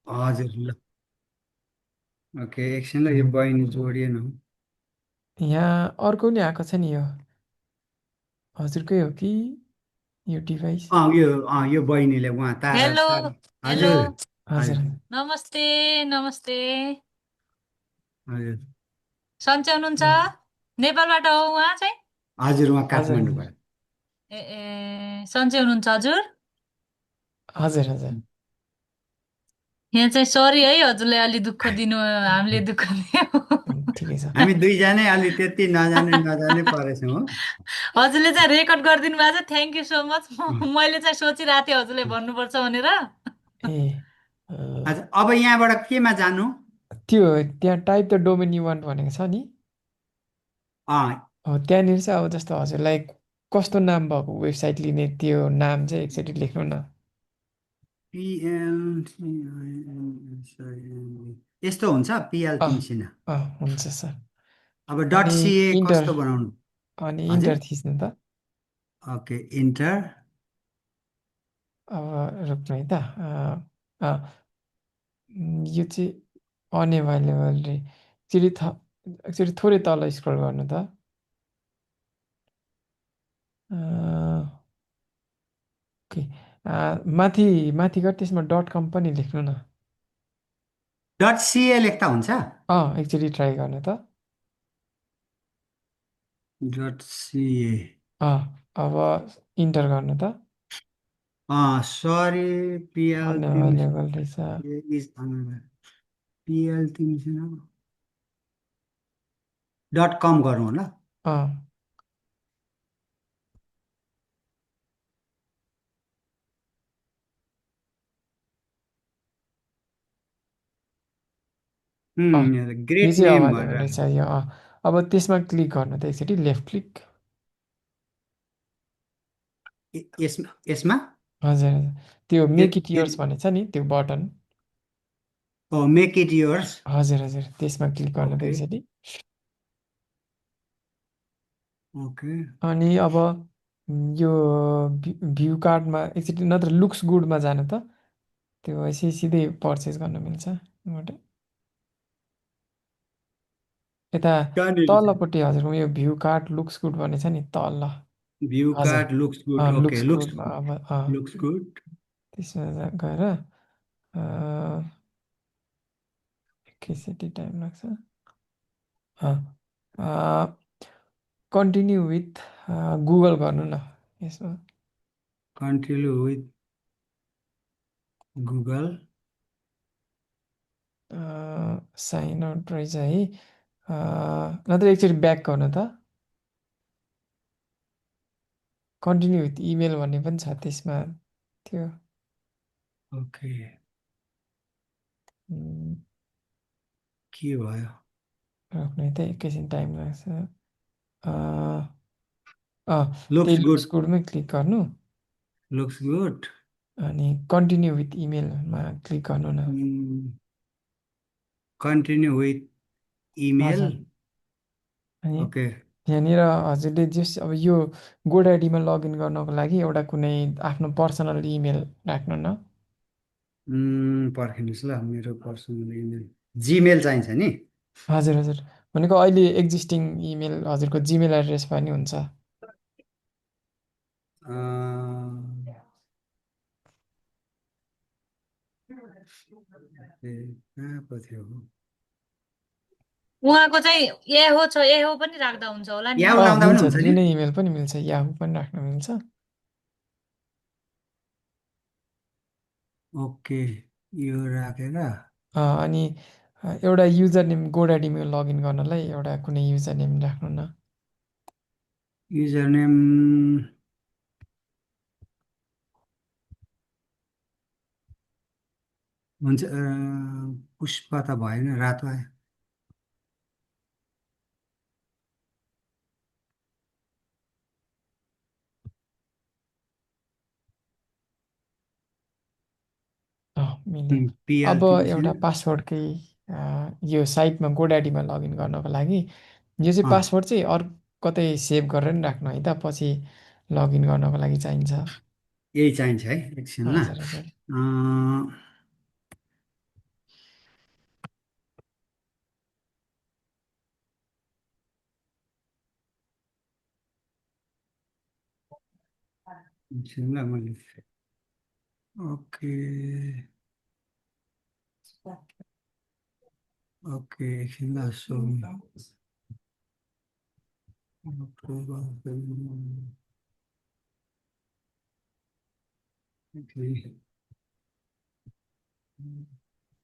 हजुर ल। ओके एकछिन ल, यो बहिनी जोडिएन हो। यहाँ अर्को नि आएको छ नि यो हजुरकै हो कि यो डिभाइस? यो बहिनीले उहाँ तारा हेलो तारा। हेलो हजुर हजुर हजुर नमस्ते नमस्ते। हजुर सन्चै हुनुहुन्छ? नेपालबाट हो उहाँ चाहिँ? हजुर उहाँ हजुर हजुर काठमाडौँबाट। ए सन्चै हुनुहुन्छ हजुर? हजुर हजुर यहाँ चाहिँ सरी है हजुरले अलि दुःख दिनु, हामीले दुःख दियौँ। ठिकै छ। हामी दुईजनै अलि त्यति नजाने नजाने परेछौँ हो। हजुरले चाहिँ रेकर्ड गरिदिनु भएको छ, थ्याङ्क यू सो मच। मैले चाहिँ सोचिरहेको थिएँ हजुरले भन्नुपर्छ भनेर। ए अच्छा अब यहाँबाट केमा जानु? त्यो त्यहाँ type the domain you want भनेको छ नि। अँ हो त्यहाँनिर चाहिँ अब जस्तो हजुरलाई कस्तो नाम भएको वेबसाइट लिने त्यो नाम चाहिँ एकचोटि लेख्नु न। यस्तो हुन्छ पिएल अँ तिनसिना। हुन्छ सर। अब डट अनि सिए इन्टर कस्तो बनाउनु? अनि हजुर इन्टर थिच्नु त। Okay enter. अब रोक्नु है त। यो चाहिँ अनएभाइलेबल रे एक्चुली थोरै तल स्क्रल गर्नु त। ओके माथि माथि गएर त्यसमा डट कम पनि लेख्नु न। डट सिए लेख्दा हुन्छ? एकचोटि ट्राई गर्नु त। डट सिए। अब इन्टर गर्नु त। सरी पिएल तिन अनएभाइलेबल रहेछ। पिएल तिनसिना डट कम गरौँ होला। अँ यो ग्रेट चाहिँ नेम अभाइलेबल भनेर। रहेछ यो। अब त्यसमा क्लिक गर्नु त एकचोटि लेफ्ट क्लिक। यसमा हजुर हजुर त्यो मेक इट यदि योर्स भन्ने छ नि त्यो बटन। Make it yours. हजुर हजुर त्यसमा क्लिक गर्नु त ओके एकचोटि। ओके अनि अब यो भ्यू कार्डमा एकचोटि नत्र लुक्स गुडमा जानु त। त्यो भएपछि सिधै पर्चेस गर्न मिल्छ यहाँबाट। यता कहाँनिर छ? तल्लोपट्टि हजुरको यो भ्यू कार्ड लुक्स गुड भन्ने छ नि तल। भ्यू हजुर card looks good okay looks looks गुडमा अब लुक्स गुड। त्यसमा गएर एकैचोटि टाइम लाग्छ। कन्टिन्यू विथ गुगल गर्नु न यसमा। Continue with Google. Sign out रहेछ है। नत्र एकचोटि ब्याक गर्नु त। कन्टिन्यू विथ इमेल भन्ने पनि छ त्यसमा त्यो। ओके उम्, के भयो? रोक्नु है त एकैछिन टाइम लाग्छ। लुक्स त्यही लुक्स गुड गुडमै क्लिक गर्नु लुक्स गुड। अनि कन्टिन्यू विथ इमेलमा क्लिक गर्नु न। Continue with email. हजुर अनि ओके यहाँनिर हजुरले जस अब यो गोडाइडीमा लगइन गर्नको लागि एउटा कुनै आफ्नो पर्सनल इमेल राख्नु न। पर्खिनुहोस् ल, मेरो पर्सनल इमेल जिमेल चाहिन्छ नि? हजुर हजुर भनेको अहिले एक्जिस्टिङ इमेल हजुरको जिमेल एड्रेस पनि हुन्छ। कहाँ पो थियो? उहाँको चाहिँ एहो छ, एहो पनि राख्दा हुन्छ होला नि। याहु लाउँदा पनि मिल्छ हुन्छ नि? जुनै इमेल पनि मिल्छ याहू पनि राख्न मिल्छ। ओके यो राखेर अनि एउटा युजर नेम गोडाडीमा लगइन गर्नलाई एउटा कुनै युजर नेम राख्नु न। युजर नेम हुन्छ। पुष्पा त भएन, रातो आयो। मिल्यो। पिएल अब तिनसिना। एउटा पासवर्डकै यो साइटमा गोडाडीमा लगइन गर्नको लागि यो चाहिँ अँ पासवर्ड चाहिँ अर्को कतै सेभ गरेर नि राख्नु है त पछि लगइन गर्नको लागि चाहिन्छ। यही चाहिन्छ है, एकछिन ल। हजुर हजुर एकछिन ल मैले ओके ओके एकछिन ल सो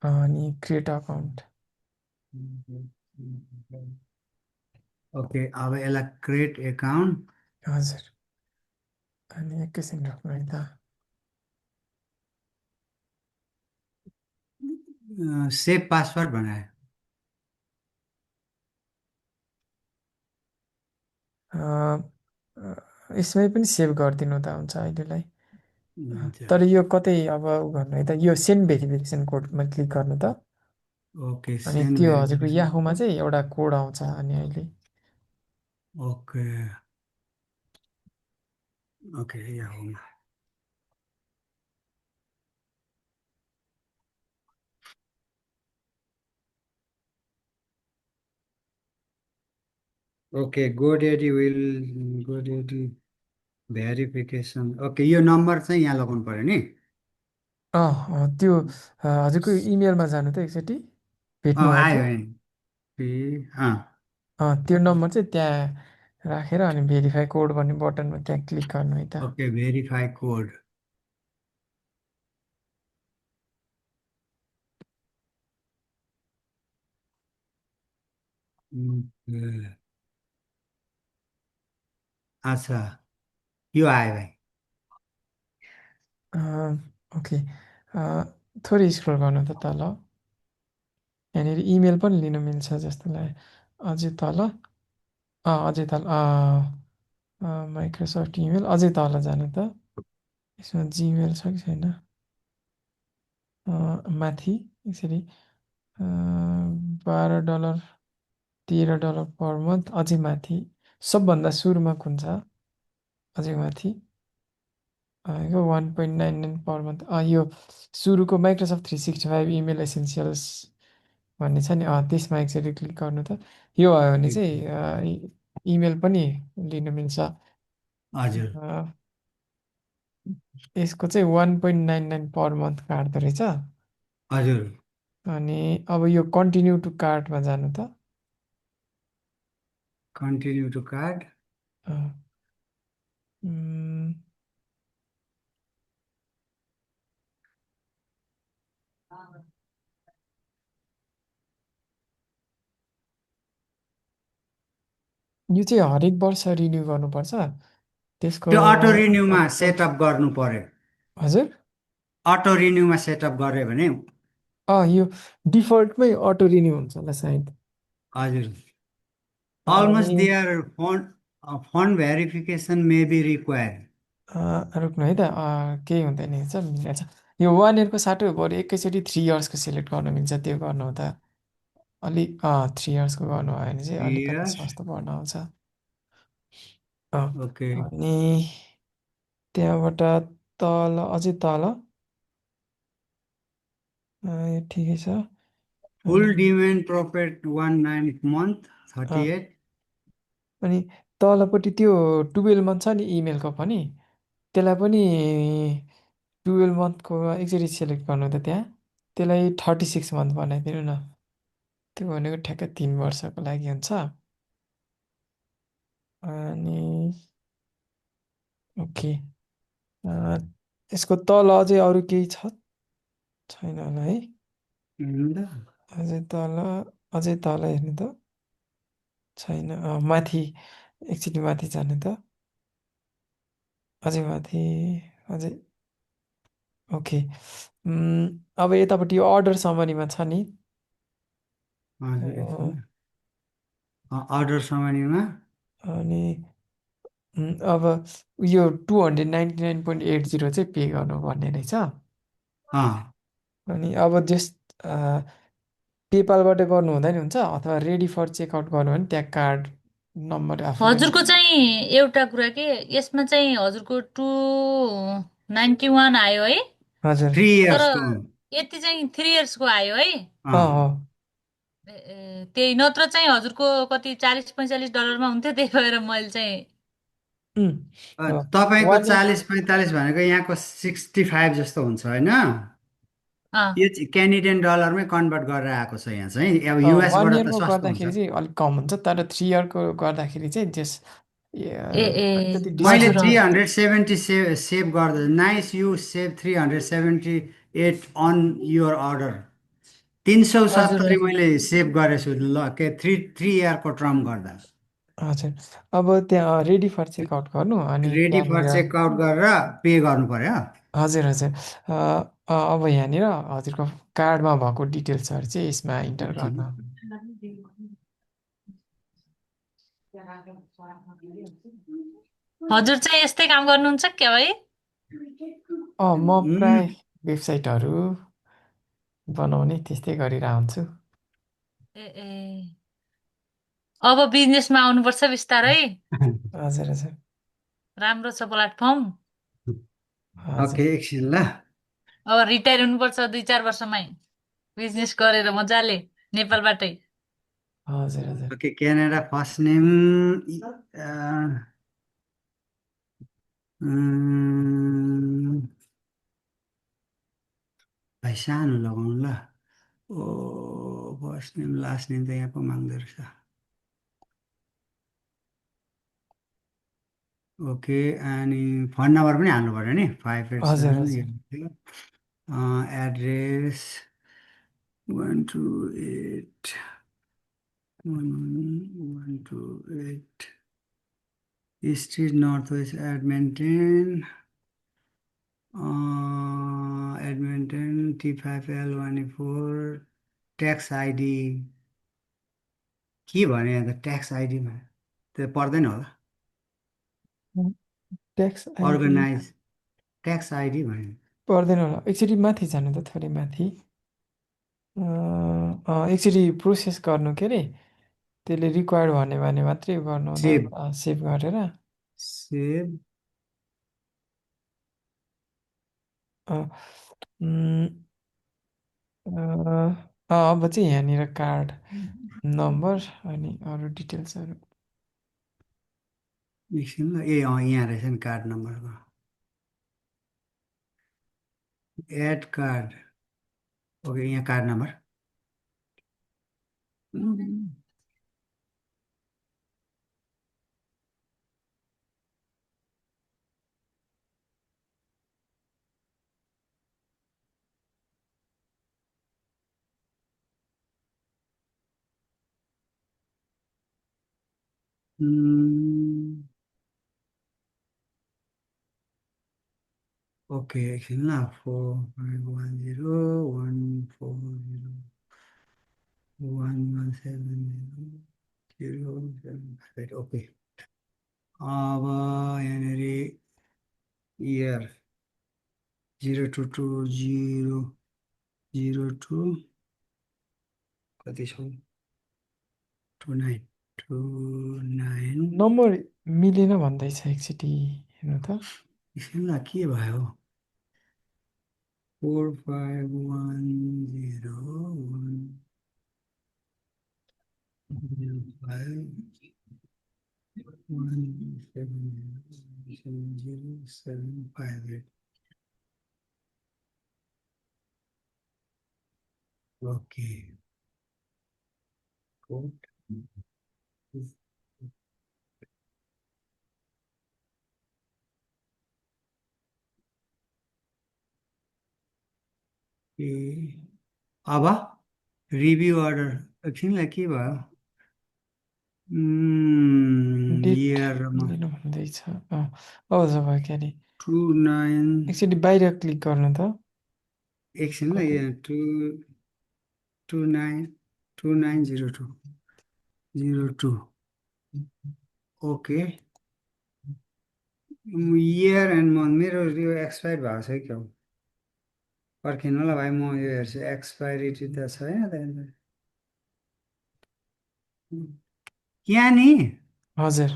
अनि क्रिएट अकाउन्ट। ओके अब यसलाई क्रिएट एकाउन्ट हजुर। अनि एकैछिन राख्नु है त। सेभ पासवर्ड बनायो अ, यसमै पनि सेभ गरिदिनु त हुन्छ अहिलेलाई। हुन्छ तर यो कतै अब उ गर्नु है त, यो सेन्ड भेरिफिकेसन कोडमा क्लिक गर्नु त। ओके अनि सेन्ड त्यो हजुरको भेरिफिकेसन याहुमा कोड चाहिँ एउटा कोड आउँछ अनि अहिले। ओके ओके याहुमा ओके गोडेडी भेरिफिकेसन ओके यो नम्बर चाहिँ यहाँ लगाउनु पऱ्यो नि त्यो हजुरको इमेलमा जानु त एकचोटि, भेट्नुभयो आयो त्यो। है त्यो नम्बर चाहिँ त्यहाँ राखेर अनि भेरिफाई कोड भन्ने बटनमा त्यहाँ क्लिक गर्नु है त। ओके भेरिफाई कोड अच्छा यो आयो भाइ अ, ओके। थोरै स्क्रोल गर्नु त तल। यहाँनिर इमेल पनि लिनु मिल्छ जस्तो लाग्यो। अझै तल, अझै तल, माइक्रोसफ्ट इमेल अझै तल जानु त। यसमा जिमेल छ कि छैन? माथि यसरी $12, $13 पर मन्थ, अझै माथि सबभन्दा सुरुमा कुन छ? अझै माथि यो 1.99 पर मन्थ। यो सुरुको माइक्रोसफ्ट 365 इमेल एसेन्सियल्स भन्ने छ नि, त्यसमा एकचोटि क्लिक गर्नु त। यो भयो भने ठिक चाहिँ इमेल पनि लिनु मिल्छ। हजुर अ, यसको चाहिँ 1.99 पर मन्थ काट्दो रहेछ। हजुर अनि अब यो कन्टिन्यू टु कार्टमा जानु त। कन्टिन्यू टु कार्ड अ, उम्, यो चाहिँ हरेक वर्ष रिन्यू गर्नुपर्छ त्यसको। त्यो अटो रिन्यूमा सेटअप गर्नु पर्यो हजुर। अटो रिन्यूमा सेटअप गऱ्यो भने यो डिफल्टमै अटो रिन्यू हुन्छ होला सायद। हजुर अनि almost their fund verification may be required रोक्नु है त, केही हुँदैन रहेछ, मिलेछ। यो 1 इयरको साटो बरु एकैचोटि 3 इयर्सको सिलेक्ट गर्नु मिल्छ, त्यो गर्नु हुँदा अलिक 3 इयर्सको गर्नुभयो भने चाहिँ अलिकति years सस्तो पर्न आउँछ। okay अनि त्यहाँबाट तल, अझै तल, यो ठिकै छ। full demand profit 1/9 month a, 38 अनि तलपट्टि त्यो 12 मन्थ छ नि इमेलको पनि, त्यसलाई पनि 12 मन्थको एकचोटि सेलेक्ट गर्नु त त्यहाँ। त्यसलाई 36 मन्थ बनाइदिनु न। त्यो भनेको ठ्याक्कै 3 वर्षको लागि हुन्छ। अनि ओके। यसको तल अझै अरू केही छ? छैन होला है। ल अझै तल, अझै तल हेर्नु त। छैन। माथि एकचोटि माथि जानु त। अझै माथि, अझै ओके। अब यतापट्टि यो अर्डर समरीमा छ नि। हजुर अ, एकछिन अर्डर समरीमा अनि अब यो 299.80 चाहिँ पे गर्नुपर्ने रहेछ। अनि अब पेपालबाट गर्नु हुँदा नि हुन्छ, अथवा रेडी फर चेकआउट गर्नु भने त्यहाँ कार्ड नम्बर आफूले। हजुरको चाहिँ एउटा कुरा के यसमा चाहिँ हजुरको 291 आयो है। हजुर। तर3 इयर्सको यति चाहिँ 3 इयर्सको आयो है। हो। त्यही नत्र चाहिँ हजुरको कति $40-45 मा हुन्थ्यो, त्यही भएर मैले चाहिँ उम्, तपाईँको 1 इयर 40-45 भनेको यहाँको 65 जस्तो हुन्छ होइन? अँ यो चाहिँ क्यानेडियन डलरमै कन्भर्ट गरेर आएको छ यहाँ चाहिँ। अब 1 युएसबाट त इयरको सस्तो हुन्छ। गर्दाखेरि चाहिँ अलिक कम हुन्छ, तर 3 इयरको गर्दाखेरि चाहिँ ए ए अलिकति मैले हजुर डिस्काउन्ट 370 सेभ गर्दा nice you save 378 on your order. हजुर 370 मैले सेभ गरेछु ल के थ्री इयरको टर्म गर्दा। हजुर। अब त्यहाँ रेडी फर चेकआउट गर्नु अनि रेडी फर त्यहाँनिर चेकआउट गरेर पे गर्नु पर्यो। हजुर हजुर। अब यहाँनिर हजुरको कार्डमा भएको डिटेल्सहरू चाहिँ यसमा इन्टर गर्नु। हजुर चाहिँ यस्तै काम गर्नुहुन्छ क्या भाइ? म प्राय वेबसाइटहरू बनाउने त्यस्तै गरेर हुन्छु। ए ए अब बिजनेसमा आउनुपर्छ बिस्तारै। हजुर हजुर राम्रो छ प्लेटफर्म। हजुर ओके एकछिन ल। अब रिटायर हुनुपर्छ 2-4 वर्षमै बिजनेस गरेर मजाले नेपालबाटै। हजुर हजुर। ओके क्यानाडा फर्स्ट नेम भाइ सानो लगाउनु ल। ओ फर्स्ट नेम लास्ट नेम त यहाँ पो माग्दो रहेछ। ओके अनि फोन नम्बर पनि हाल्नु पऱ्यो नि हजुर 587 address 128 128 street north west Edmonton T5L1E4 tax ID के भने अन्त ट्याक्स आइडीमा त्यो पर्दैन होला। Tax ID organize tax ID भने पर्दैन होला। एकचोटि माथि जानु त थोरै माथि। एकचोटि प्रोसेस गर्नु के अरे त्यसले रिक्वायर्ड भने मात्रै गर्नु सेभ होला सेभ गरेर। सेभ अब चाहिँ यहाँनिर कार्ड नम्बर अनि अरू डिटेल्सहरू। एकछिन ल यहाँ रहेछ नि कार्ड नम्बरको एड कार्ड। ओके यहाँ कार्ड नम्बर ओके एकछिन ल 45101401170078 ओके। अब यहाँनिर इयर 022002 कति छ 2929 नम्बर मिलेन भन्दैछ एकचोटि हेर्नु त। एकछिन ल के भयो 4510170758 ओके कोड अब रिभ्यू अर्डर एकछिनलाई के भयो डेट इयरमा मिलेन भन्दैछ। अब जब के अरे 29 एकचोटि बाहिर क्लिक गर्नु त। एकछिन ल यहाँ 290202 ओके इयर एन्ड मन्थ मेरो यो एक्सपायर भएको छ कि क्या हो पर्खिनु ल भाइ म यो हेर्छु एक्सपाइरिटी त छैन त यहाँ नि हजुर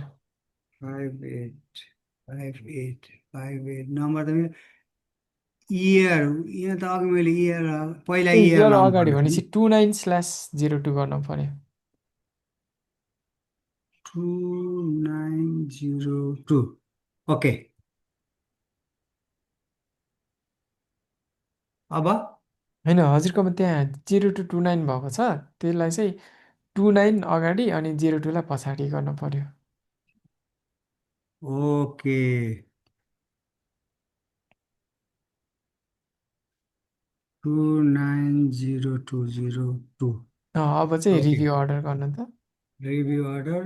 585858 नम्बर त मेरो इयर यहाँ त अघि मैले इयर पहिला ए इयर इयर लाउनु अगाडि पर्ने भनेपछि 29/02 गर्नु पर्यो। 2902 ओके अब होइन हजुरकोमा त्यहाँ 0229 भएको छ, त्यसलाई चाहिँ 29 अगाडि अनि 02लाई पछाडि गर्नु पर्यो। ओके 290202 अब चाहिँ ओके रिभ्यू अर्डर गर्नु त। Review order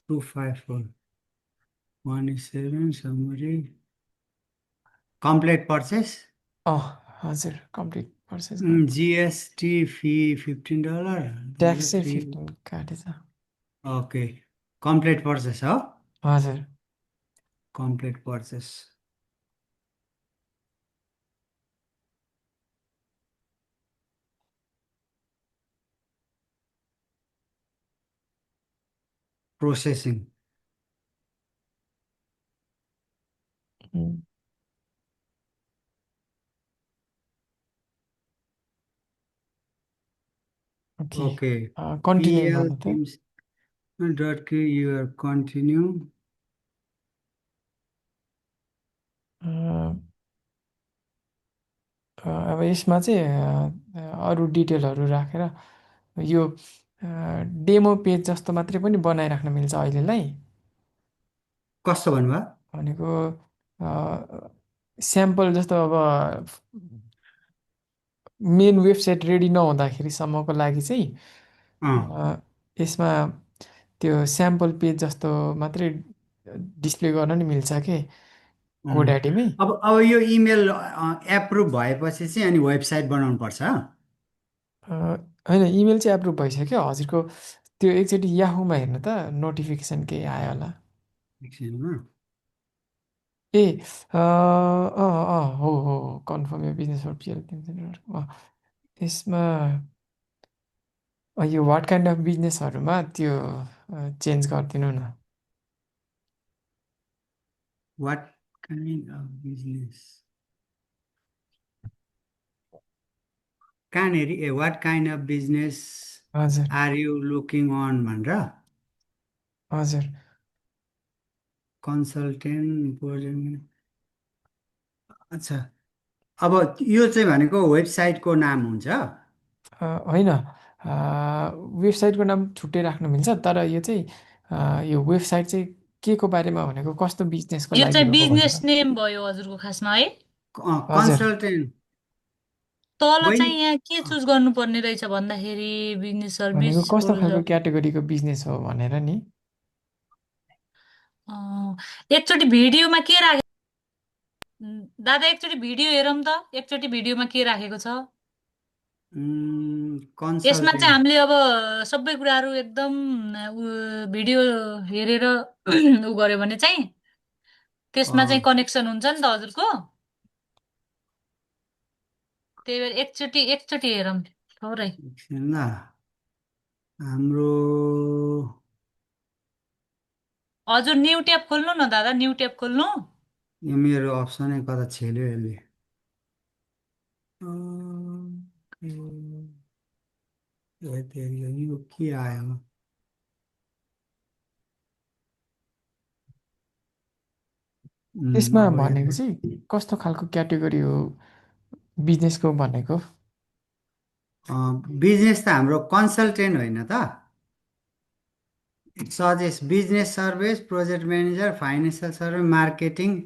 254 17 summary complete purchase अँ हजुर, कम्प्लिट पर्चेस गर्नु। जिएसटी फी $15 ट्याक्स चाहिँ 03 15 काटेछ। ओके कम्प्लिट पर्चेस हो हजुर। कम्प्लिट पर्चेस प्रोसेसिङ उम्, ओके, ओके कन्टिन्यू पिएल गर्नु त। टिम्स डट के युआर कन्टिन्यू अ, अब यसमा चाहिँ अरू डिटेलहरू राखेर यो डेमो पेज जस्तो मात्रै पनि बनाइराख्न मिल्छ अहिलेलाई। कस्तो भन्नुभयो भनेको स्याम्पल जस्तो अब मेन वेबसाइट रेडी नहुँदाखेरिसम्मको लागि चाहिँ अँ यसमा त्यो स्याम्पल पेज जस्तो मात्रै डिस्प्ले गर्न नि मिल्छ के अँ। गोड्याडीमै। अब यो इमेल एप्रुभ भएपछि चाहिँ अनि वेबसाइट बनाउनु पर्छ होइन, इमेल चाहिँ एप्रुभ भइसक्यो हजुरको। त्यो एकचोटि याहुमा हेर्नु त, नोटिफिकेसन केही आयो होला। एकछिनमा ए हो कन्फर्म यो बिजनेस फर पिएल। यसमा यो वाट काइन्ड अफ बिजनेसहरूमा त्यो चेन्ज गरिदिनु न। वाट काइन्ड अफ बिजनेस कहाँनिर ए वाट काइन्ड अफ बिजनेस हजुर आर यु लुकिङ अन भनेर हजुर। कन्सल्टेन्ट प्रोजेक्ट अच्छा अब यो चाहिँ भनेको वेबसाइटको नाम हुन्छ होइन, वेबसाइटको नाम छुट्टै राख्नु मिल्छ, तर यो चाहिँ यो वेबसाइट चाहिँ के को बारेमा भनेको, कस्तो बिजनेसको यो लागि चाहिँ हो बिजनेस भनेर। नेम भयो हजुरको खासमा है। हजुर, कन्सल्टेन्ट तल बहिनी चाहिँ यहाँ के चुज गर्नुपर्ने रहेछ भन्दाखेरि बिजनेस भनेको सर्भिस कस्तो खालको प्रोडक्ट। क्याटेगोरीको बिजनेस हो भनेर नि। एकचोटि भिडियोमा के राखे दादा, एकचोटि भिडियो हेरौँ त, एकचोटि भिडियोमा के राखेको छ। यसमा चाहिँ कन्सल्टेन्ट हामीले अब सबै कुराहरू एकदम भिडियो हेरेर उ गर्यो भने चाहिँ त्यसमा चाहिँ कनेक्सन हुन्छ नि त हजुरको। त्यही भएर एकचोटि एकचोटि हेरौँ थोरै। एकछिन ल हाम्रो हजुर न्यू ट्याब खोल्नु न दादा, न्यू ट्याब खोल्नु। यो मेरो अप्सनै कता छेल्यो यसले ओके, ए तेरी यो के आयो त्यसमा अब भनेको हेर्नु चाहिँ कस्तो खालको क्याटेगोरी हो बिजनेसको भनेको। बिजनेस त हाम्रो कन्सल्टेन्ट होइन त it suggest business service project manager financial service marketing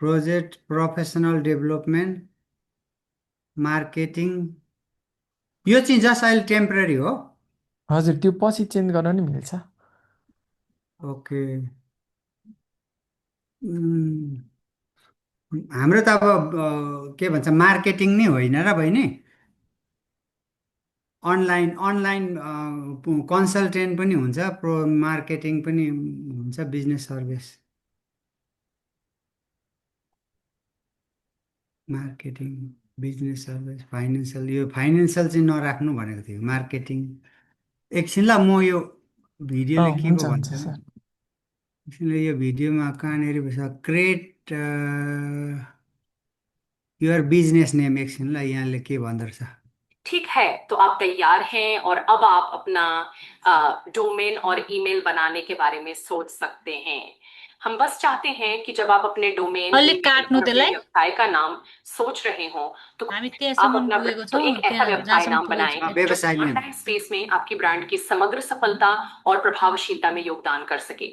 project professional development marketing यो चाहिँ जस्ट अहिले टेम्पररी हो हजुर, त्यो पछि चेन्ज गर्न नि मिल्छ। ओके उम्, हाम्रो त अब के भन्छ मार्केटिङ नै होइन र बहिनी अनलाइन अनलाइन कन्सल्टेन्ट पनि हुन्छ प्रो मार्केटिङ पनि हुन्छ business service marketing business service financial यो फाइनेन्सियल चाहिँ नराख्नु भनेको थियो मार्केटिङ एकछिन ल म यो भिडियोले के हुन्छ पो हुन्छ भन्छ सर। एकछिनले यो भिडियोमा कहाँनिर क्रिएट युर बिजनेस नेम एकछिन ल यहाँले के भन्दो रहेछ ठीक है, तो आप तैयार हैं और अब आप अपना डोमेन और ईमेल बनाने के बारे में सोच सकते हैं। हम बस चाहते हैं कि जब आप अपने डोमेन, अलिक ईमेल काट्नु और अपने त्यसलाई। व्यवसाय का नाम सोच रहे हो तो हामी आप त्यहाँसम्म अपना पुगेको तो छौँ, एक ऐसा त्यहाँ व्यवसाय जहाँसम्म नाम पुगेको बनाएं छु। जो व्यवसाय नेम ऑनलाइन स्पेस में आपकी ब्रांड की समग्र सफलता और प्रभावशीलता में योगदान कर सके।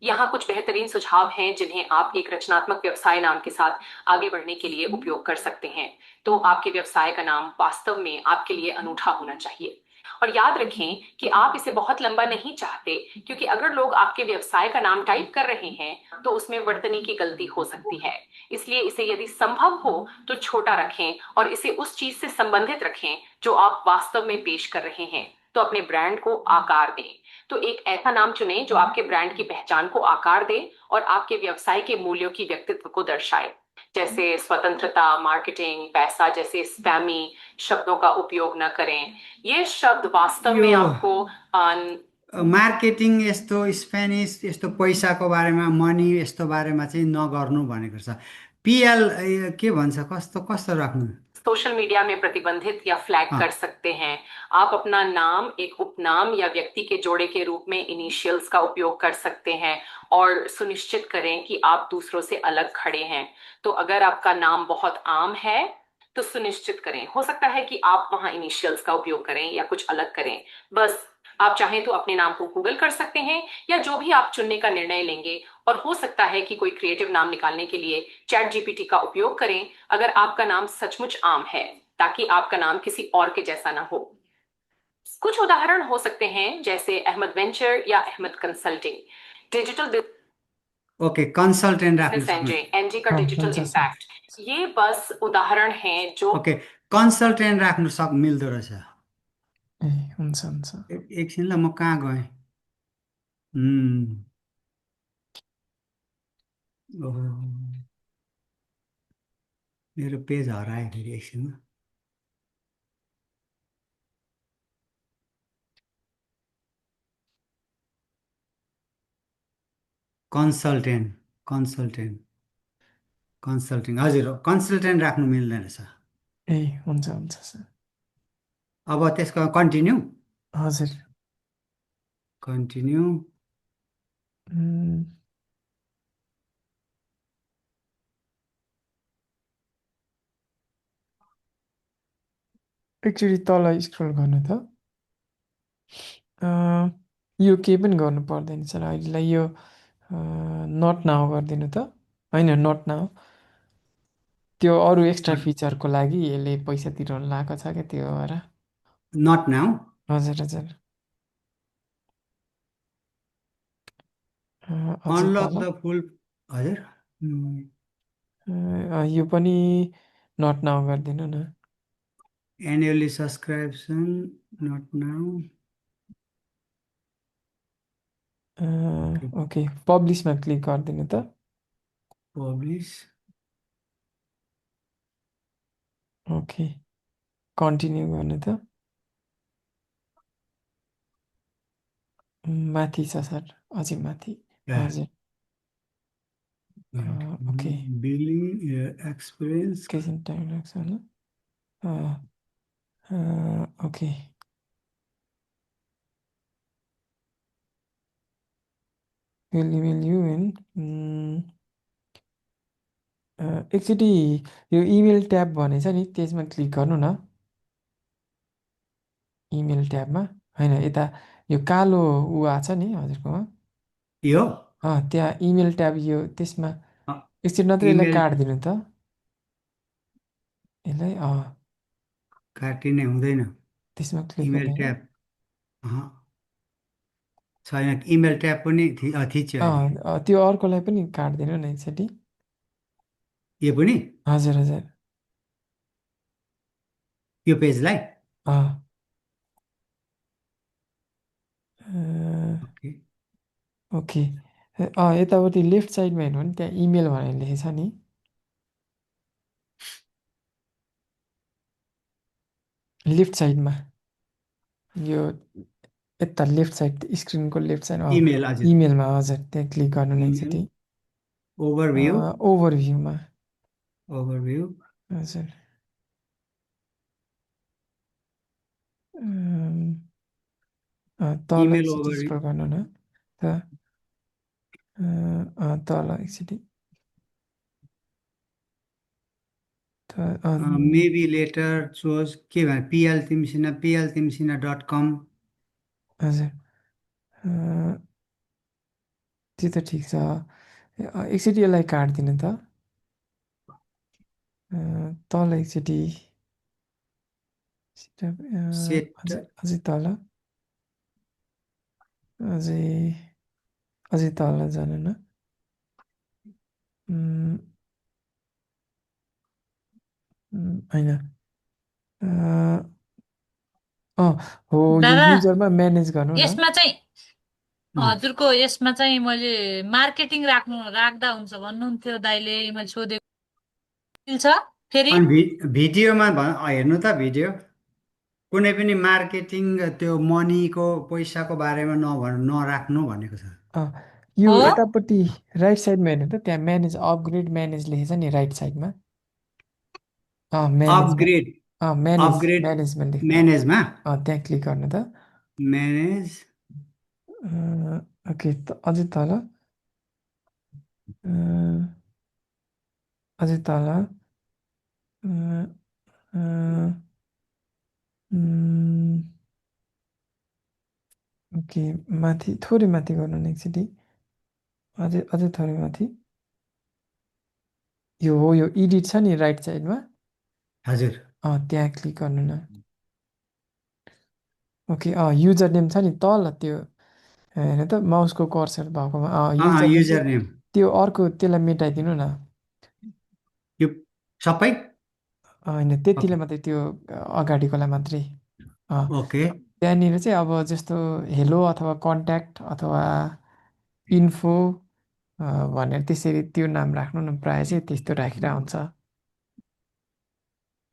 यहाँ कुछ बेहतरीन सुझाव हैं जिन्हें आप एक रचनात्मक व्यवसाय नाम के साथ आगे बढ़ने के लिए उपयोग कर सकते हैं। तो आपके व्यवसाय का नाम वास्तव में आपके लिए अनूठा होना चाहिए। और याद रखें कि आप इसे बहुत लंबा नहीं चाहते, क्योंकि अगर लोग आपके व्यवसाय का नाम टाइप कर रहे हैं तो उसमें वर्तनी की गलती हो सकती है। इसलिए इसे यदि संभव हो तो छोटा रखें और इसे उस चीज से संबंधित रखें जो आप वास्तव में पेश कर रहे हैं। तो अपने ब्रांड को आकार दें। तो एक ऐसा नाम चुनें जो आपके ब्रांड की पहचान को आकार दे और आपके व्यवसाय के मूल्यों की व्यक्तित्व को दर्शाए। जैसे स्वतंत्रता, मार्केटिंग, पैसा जैसे स्पैमी शब्दों का उपयोग न करें। ये शब्द वास्तव में यो आपको मार्केटिङ यस्तो स्पेनिस यस्तो पैसाको बारेमा मनी यस्तो बारेमा चाहिँ नगर्नु भनेको छ। पिएल के भन्छ, कस्तो कस्तो राख्नु? सोशल मीडिया में प्रतिबंधित या फ्लैग अँ, कर सकते हैं। आप अपना नाम एक उपनाम या व्यक्ति के जोड़े के रूप में इनिशियल्स का उपयोग कर सकते हैं और सुनिश्चित करें कि आप दूसरों से अलग खड़े हैं। तो अगर आपका नाम बहुत आम है तो सुनिश्चित करें, हो सकता है कि आप वहां इनिशियल्स का उपयोग करें या कुछ अलग करें। बस आप चाहें तो अपने नाम को गूगल कर सकते हैं या जो भी आप चुनने का निर्णय लेंगे। और हो सकता है कि कोई क्रिएटिव नाम निकालने के लिए चैट जीपीटी का उपयोग करें अगर आपका नाम सचमुच आम है, ताकि आपका नाम किसी और के जैसा ना हो। कुछ उदाहरण हो सकते हैं जैसे अहमद वेंचर या Ahmad consulting. Digital okay, consultant राख्नु बिजनेस सक्नु। एनजे, एनजी का अँ, डिजिटल हुन्छ सर। इम्पैक्ट। ये बस उदाहरण हैं जो ओके, कन्सल्टेन्ट राख्नु मिल्दो रहेछ। ए हुन्छ हुन्छ। एकछिन ल, म कहाँ गएँ? ओहो, मेरो पेज हरायो फेरि एकछिनमा। कन्सल्टेन्ट कन्सल्टेन्ट कन्सल्टिङ, हजुर, कन्सल्टेन्ट राख्नु मिल्दैन रहेछ। ए हुन्छ हुन्छ सर। अब त्यसको कन्टिन्यू हजुर। कन्टिन्यू उम्, एकचोटि तल स्क्रोल गर्नु त। यो केही पनि गर्नु पर्दैन सर अहिलेलाई। यो नट नाउ गरिदिनु त। होइन, नट नाउ, त्यो अरू एक्स्ट्रा फिचरको लागि यसले पैसा तिराउनु लगाएको छ क्या, त्यो भएर। Not now. हजुर हजुर। अझै अनलक तल द फुल, हजुर। यो पनि नट नाउ गरिदिनु न। Annually subscription, not now. Okay, पब्लिसमा क्लिक गरिदिनु त। पब्लिस, ओके, कन्टिन्यू गर्नु त। माथि छ सर, अझै माथि। हजुर। Okay, billing experience. एकैछिन टाइम लाग्छ होला। ओके, will you in एकचोटि यो इमेल ट्याब भनेछ नि, त्यसमा क्लिक गर्नु न। इमेल ट्याबमा होइन, यता यो कालो ऊ आएको छ नि हजुरकोमा। यो त्यहाँ इमेल ट्याब, यो त्यसमा एकचोटि नत्र यसलाई इमेल काटिदिनु त। यसलाई काटिने हुँदैन। त्यसमा क्लिक इमेल गर्नु। ट्याब अहँ, छैन। इमेल ट्याब पनि थिच्यो अहिले। त्यो अर्कोलाई पनि काटिदिनु न एकचोटि। यो पनि, हजुर हजुर। यो पेजलाई। अँ, ओके, ओके। यतापट्टि लेफ्ट साइडमा हेर्नु भने त्यहाँ इमेल भनेर लेखेको छ नि। लेफ्ट साइडमा, यो यता लेफ्ट साइड, स्क्रिनको लेफ्ट साइड, इमेल, हजुर। इमेलमा हजुर, त्यहाँ क्लिक गर्नु न इमेल एकचोटि। ओभरभ्यू, ओभरभ्यूमा। ओभरभ्यू। हजुर। तल इमेल एकचोटि ओभर स्क्रल गर्नु न त तल एकचोटि मेबी लेटर चोज के भने pltimsina.com हजुर त्यो त ठिक छ एकचोटि यसलाई काट्दिनु त तल एकचोटि सेट अझै तल अझै तल जानु न होइन हो यो दादा युजरमा म्यानेज गर्नु न यसमा चाहिँ हजुरको यसमा चाहिँ मैले मार्केटिङ राख्दा हुन्छ भन्नुहुन्थ्यो दाइले, मैले सोधेको मिल्छ फेरि? अनि भिडियोमा हेर्नु त भिडियो कुनै पनि मार्केटिङ त्यो मनीको पैसाको बारेमा नराख्नु भनेको छ। यो हो यतापट्टि राइट साइडमा हेर्नु त त्यहाँ म्यानेज अपग्रेड म्यानेज लेखेछ नि राइट साइडमा म्यानेजमा अपग्रेड अपग्रेड म्यानेजमेन्ट लेख्नु म्यानेजमा त्यहाँ क्लिक गर्नु त म्यानेज ओके अझै तल अझै तल ओके माथि थोरै माथि गर्नु न एकचोटि अझै थोरै माथि यो हो यो एडिट छ नि राइट साइडमा हजुर त्यहाँ क्लिक गर्नु न ओके युजर नेम छ नि तल त्यो हेर्नु त माउसको कर्सर भएकोमा युजर नेम युजर नेम त्यो अर्को त्यसलाई मेटाइदिनु न यो सबै होइन त्यतिले मात्रै त्यो अगाडिकोलाई मात्रै ओके त्यहाँनिर चाहिँ अब जस्तो हेलो अथवा कन्ट्याक्ट अथवा इन्फो भनेर त्यसरी त्यो नाम राख्नु न प्रायः चाहिँ त्यस्तो राखेर हुन्छ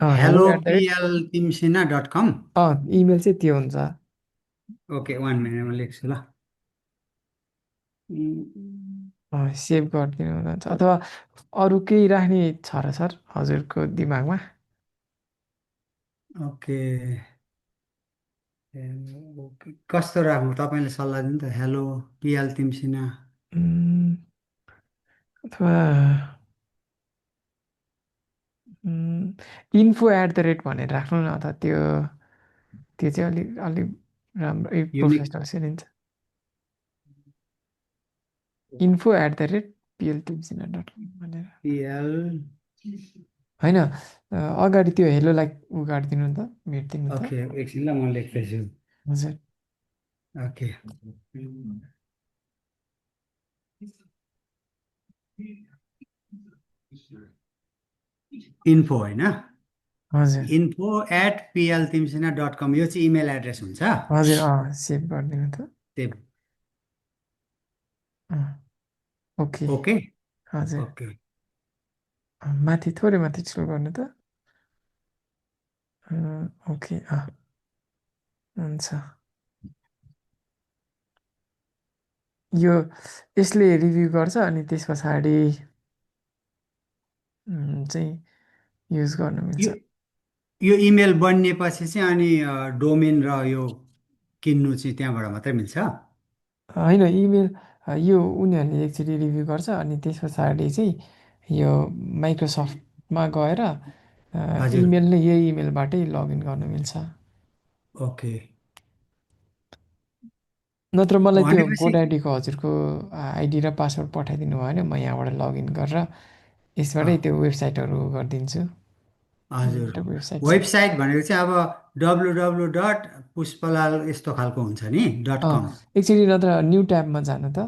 हेलो @, pltimsina.com इमेल चाहिँ त्यो हुन्छ ओके 1 मिनटमा लेख्छु ल। सेभ गरिदिनु हुन्छ अथवा अरू केही राख्ने छ र सर हजुरको दिमागमा ओके ओके कस्तो राख्नु तपाईँले सल्लाह दिनु त हेलो pltimsina अथवा info@ भनेर राख्नु न अथवा त्यो चाहिँ अलिक अलिक राम्रो युनिक प्रोफेसनल सेलिन्छ info@pltimsina.com भनेर pl होइन अगाडि त्यो हेलोलाई उ गरिदिनु त मेटिदिनु त ओके एकछिन ल म लेख्दैछु हजुर ओके इन्फो होइन हजुर info@pltimsina.com यो चाहिँ इमेल एड्रेस हुन्छ। हजुर सेभ गरिदिनु त सेभ ओके ओके हजुर ओके माथि थोरै माथि स्क्रोल गर्नु त ओके हुन्छ यो यसले रिभ्यू गर्छ अनि त्यस पछाडि चाहिँ युज गर्नु मिल्छ यो इमेल बनिएपछि चाहिँ अनि डोमेन र यो किन्नु चाहिँ त्यहाँबाट मात्रै मिल्छ। होइन इमेल यो उनीहरूले एकचोटि रिभ्यू गर्छ अनि त्यस पछाडि चाहिँ यो माइक्रोसफ्टमा गएर हजुर इमेल नै यही इमेलबाटै लगइन गर्नु मिल्छ ओके नत्र मलाई त्यो भनेपछि गोडाइडीको हजुरको आइडी र पासवर्ड पठाइदिनु भयो भने म यहाँबाट लगइन गरेर यसबाटै त्यो वेबसाइटहरू गरिदिन्छु हजुर वेबसाइट वेबसाइट भनेको चाहिँ अब www.pushpalal यस्तो खालको हुन्छ नि .com एकचोटि नत्र न्यू ट्याबमा जानु त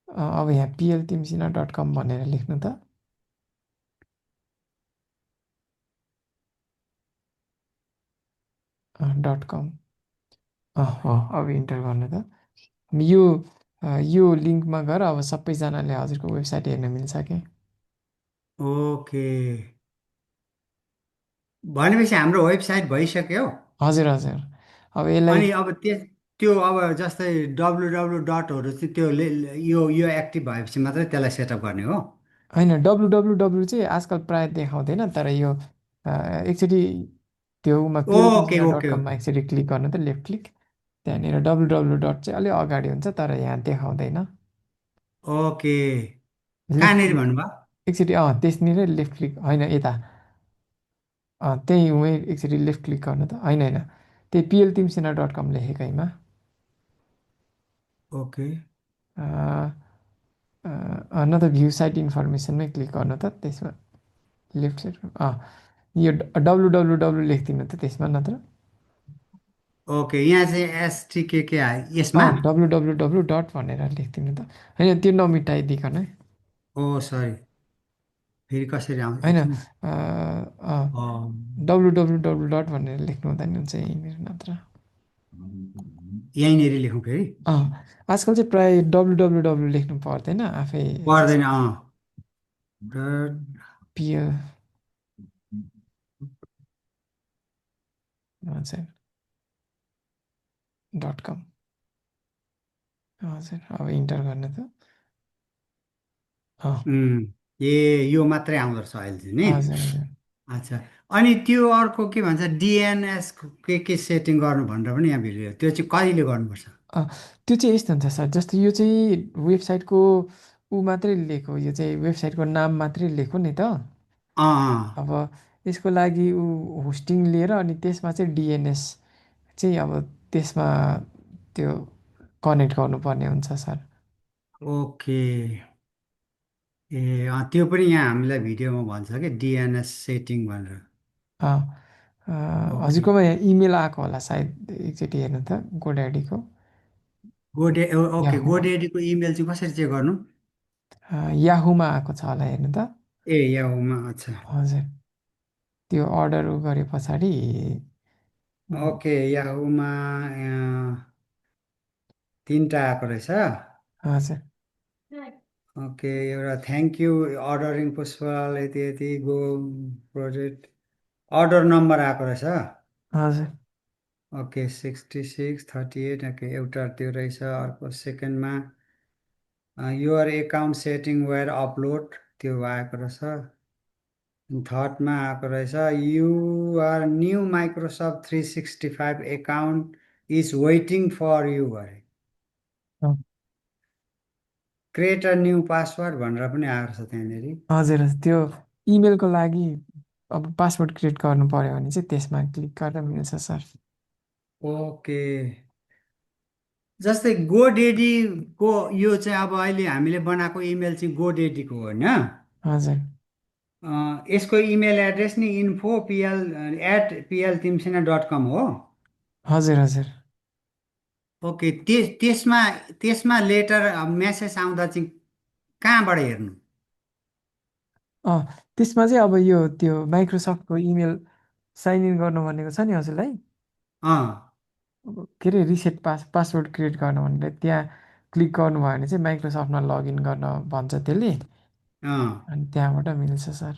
अब यहाँ pltimsina.com भनेर लेख्नु त .com अब इन्टर गर्नु त यो लिङ्कमा गएर अब सबैजनाले हजुरको वेबसाइट हेर्न मिल्छ कि ओके भनेपछि हाम्रो वेबसाइट भइसक्यो हजुर हजुर अब यसलाई अनि अब त्यो अब जस्तै www.हरू चाहिँ त्यो यो एक्टिभ भएपछि मात्रै त्यसलाई सेटअप गर्ने हो होइन www चाहिँ आजकल प्रायः देखाउँदैन तर यो एकचोटि त्यो उमा ओके pltimsina.com ओके मा एकचोटि क्लिक गर्नु त लेफ्ट क्लिक त्यहाँनिर www डट चाहिँ अलि अगाडि हुन्छ तर यहाँ देखाउँदैन ओके लेफ्ट कहाँनिर क्लिक भन्नुभयो एकचोटि त्यसनिर लेफ्ट क्लिक होइन यता त्यही उहीँ एकचोटि लेफ्ट क्लिक गर्नु त होइन त्यही pltimsina.com लेखेकैमा ओके न त भ्यू साइट इन्फर्मेसनमै क्लिक गर्नु त त्यसमा लेफ्ट साइड यो www लेखिदिनु त त्यसमा नत्र ओके यहाँ चाहिँ एसटिके आयो यसमा www डट भनेर लेखिदिनु त होइन त्यो नमिटाइदिकन है ओ सरी फेरि कसरी आउँछ होइन एकछिन अँ, www डट भनेर लेख्नु हुँदैन हुन्छ यहीँनिर नत्र यहीँनिर लेखौँ फेरि आजकल चाहिँ प्रायः www लेख्नु पर्दैन आफै पर्दैन डट पिएल हजुर .com हजुर अब इन्टर गर्नु त यो मात्रै आउँदो रहेछ अहिले चाहिँ नि हजुर हजुर अच्छा अनि त्यो अर्को के भन्छ डिएनएस के सेटिङ गर्नु भनेर पनि यहाँ भिडियो त्यो चाहिँ कहिले गर्नुपर्छ त्यो चाहिँ यस्तो हुन्छ सर जस्तो यो चाहिँ वेबसाइटको ऊ मात्रै लेखो यो चाहिँ वेबसाइटको नाम मात्रै लेखो नि त अब यसको लागि ऊ होस्टिङ लिएर अनि त्यसमा चाहिँ डिएनएस चाहिँ अब त्यसमा त्यो कनेक्ट गर्नुपर्ने हुन्छ सर ओके त्यो पनि यहाँ हामीलाई भिडियोमा भन्छ कि डिएनएस सेटिङ भनेर ओके हजुरकोमा यहाँ इमेल आएको होला सायद एकचोटि हेर्नु त गोड्याडीको ओके याहुमा गोडेडीको इमेल चाहिँ कसरी चेक गर्नु याहुमा आएको छ होला हेर्नु त ए याहुमा अच्छा हजुर त्यो अर्डर गरे पछाडि ओके याहुमा तिनवटा आएको रहेछ हजुर ओके एउटा थ्याङ्क यू अर्डरिङ पुष्पल यति यति गो प्रोजेक्ट अर्डर नम्बर आएको रहेछ हजुर ओके 6638 ओके एउटा त्यो रहेछ अर्को सेकेन्डमा your account setting where upload त्यो आएको रहेछ थर्डमा आएको रहेछ your new Microsoft 365 account is waiting for you अरे क्रिएट अ न्यू पासवर्ड भनेर पनि आएको छ त्यहाँनिर हजुर हजुर त्यो इमेलको लागि अब पासवर्ड क्रिएट गर्नु पर्यो भने चाहिँ त्यसमा क्लिक गर्दा मिल्छ सर ओके जस्तै गोडेडीको यो चाहिँ अब अहिले हामीले बनाएको इमेल चाहिँ गोडेडीको हो होइन हजुर यसको इमेल एड्रेस नि info@pltimsina.com हो हजुर हजुर ओके त्यसमा लेटर मेसेज आउँदा चाहिँ कहाँबाट हेर्नु त्यसमा चाहिँ अब यो त्यो माइक्रोसफ्टको इमेल साइन इन गर्नु भनेको छ नि हजुरलाई अँ के अरे रिसेट पासवर्ड क्रिएट गर्नु भनेर त्यहाँ क्लिक गर्नुभयो भने चाहिँ माइक्रोसफ्टमा लगइन गर्न भन्छ त्यसले अँ अनि त्यहाँबाट मिल्छ सर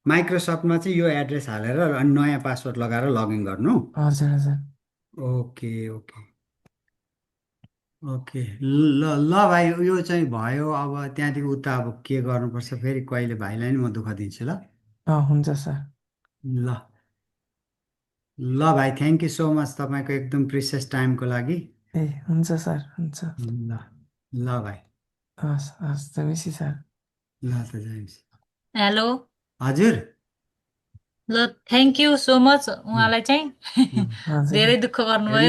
माइक्रोसफ्टमा चाहिँ यो एड्रेस हालेर अनि नयाँ पासवर्ड लगाएर लगइन गर्नु हजुर हजुर ओके ओके ओके ल भाइ यो चाहिँ भयो अब त्यहाँदेखि उता अब के गर्नुपर्छ फेरि कहिले भाइलाई नि म दुःख दिन्छु ल हुन्छ सर ल ल भाइ थ्याङ्क यू सो मच तपाईँको एकदम प्रिसियस टाइमको लागि ए हुन्छ सर हुन्छ ल ल भाइ हस् हस् जमेसी सर ल त जाइन्छ हेलो हजुर ल थ्याङ्क यू सो मच उहाँलाई चाहिँ हजुर धेरै दुःख गर्नुभयो